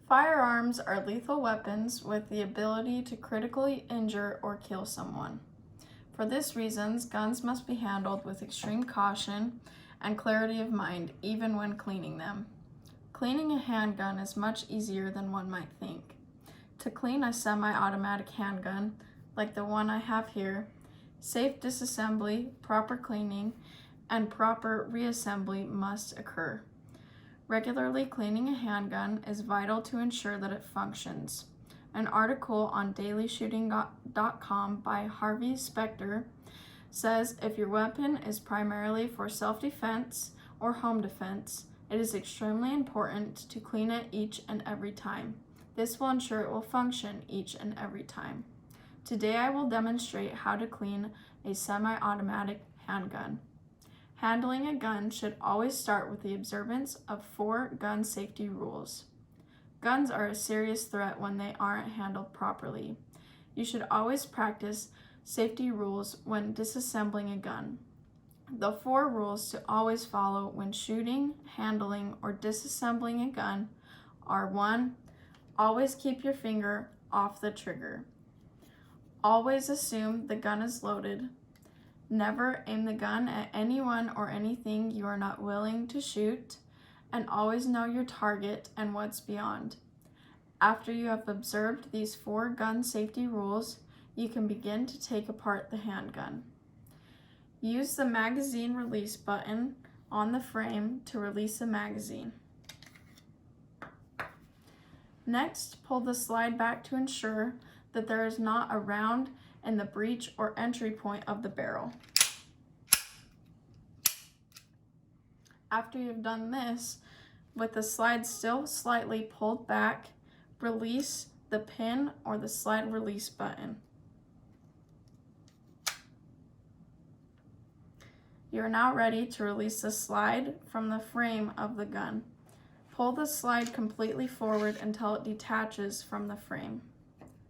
Firearms are lethal weapons with the ability to critically injure or kill someone. For this reason, guns must be handled with extreme caution and clarity of mind, even when cleaning them. Cleaning a handgun is much easier than one might think. To clean a semi-automatic handgun, like the one I have here, safe disassembly, proper cleaning, and proper reassembly must occur. Regularly cleaning a handgun is vital to ensure that it functions. An article on dailyshooting.com by Harvey Specter says if your weapon is primarily for self-defense or home defense, it is extremely important to clean it each and every time. This will ensure it will function each and every time. Today I will demonstrate how to clean a semi-automatic handgun. Handling a gun should always start with the observance of 4 gun safety rules. Guns are a serious threat when they aren't handled properly. You should always practice safety rules when disassembling a gun. The 4 rules to always follow when shooting, handling, or disassembling a gun are 1. Always keep your finger off the trigger. Always assume the gun is loaded. Never aim the gun at anyone or anything you are not willing to shoot, and always know your target and what's beyond. After you have observed these 4 gun safety rules, you can begin to take apart the handgun. Use the magazine release button on the frame to release the magazine. Next, pull the slide back to ensure that there is not a round in the breech or entry point of the barrel. After you've done this, with the slide still slightly pulled back, release the pin or the slide release button. You are now ready to release the slide from the frame of the gun. Pull the slide completely forward until it detaches from the frame.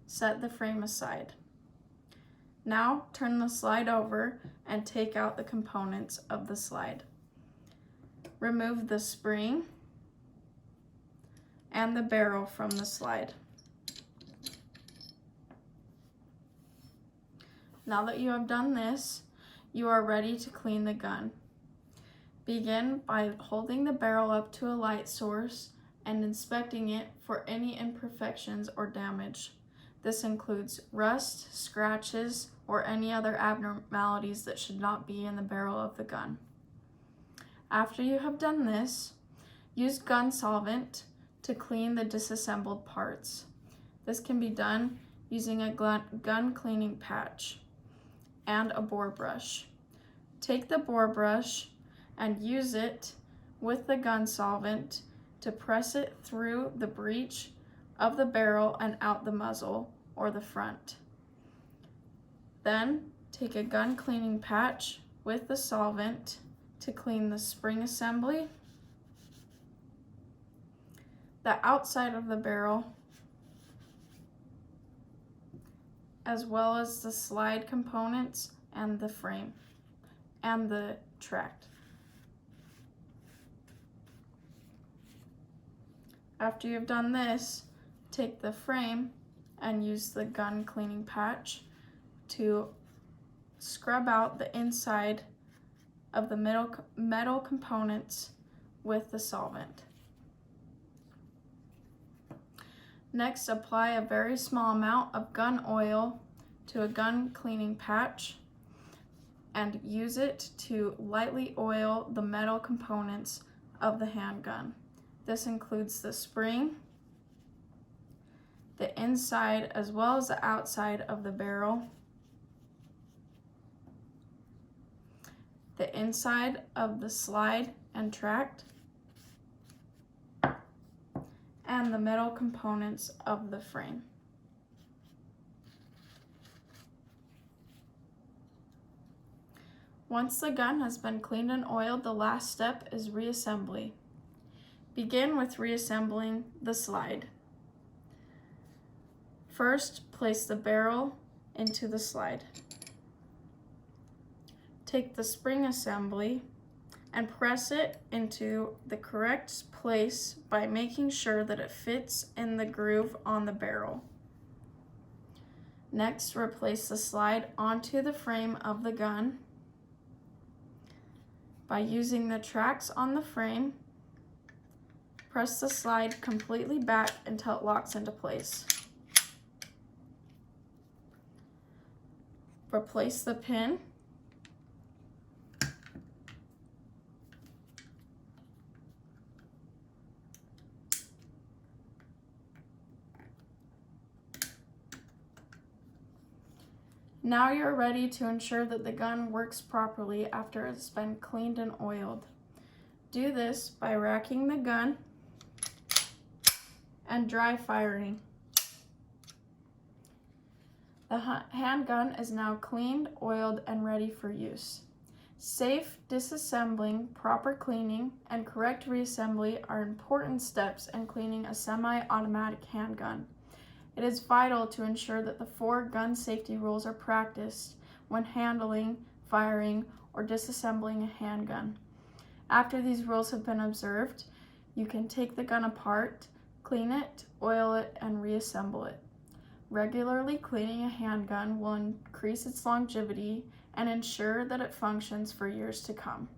Set the frame aside. Now turn the slide over and take out the components of the slide. Remove the spring and the barrel from the slide. Now that you have done this, you are ready to clean the gun. Begin by holding the barrel up to a light source and inspecting it for any imperfections or damage. This includes rust, scratches, or any other abnormalities that should not be in the barrel of the gun. After you have done this, use gun solvent to clean the disassembled parts. This can be done using a gun cleaning patch and a bore brush. Take the bore brush and use it with the gun solvent to press it through the breech of the barrel and out the muzzle or the front. Then take a gun cleaning patch with the solvent to clean the spring assembly, the outside of the barrel, as well as the slide components and the frame and the tract. After you've done this, take the frame and use the gun cleaning patch to scrub out the inside of the metal components with the solvent. Next, apply a very small amount of gun oil to a gun cleaning patch and use it to lightly oil the metal components of the handgun. This includes the spring, the inside as well as the outside of the barrel, the inside of the slide and tract, and the metal components of the frame. Once the gun has been cleaned and oiled, the last step is reassembly. Begin with reassembling the slide. First, place the barrel into the slide. Take the spring assembly and press it into the correct place by making sure that it fits in the groove on the barrel. Next, replace the slide onto the frame of the gun by using the tracks on the frame. Press the slide completely back until it locks into place. Replace the pin. Now you're ready to ensure that the gun works properly after it's been cleaned and oiled. Do this by racking the gun and dry firing. The handgun is now cleaned, oiled, and ready for use. Safe disassembling, proper cleaning, and correct reassembly are important steps in cleaning a semi-automatic handgun. It is vital to ensure that the 4 gun safety rules are practiced when handling, firing, or disassembling a handgun. After these rules have been observed, you can take the gun apart, clean it, oil it, and reassemble it. Regularly cleaning a handgun will increase its longevity and ensure that it functions for years to come.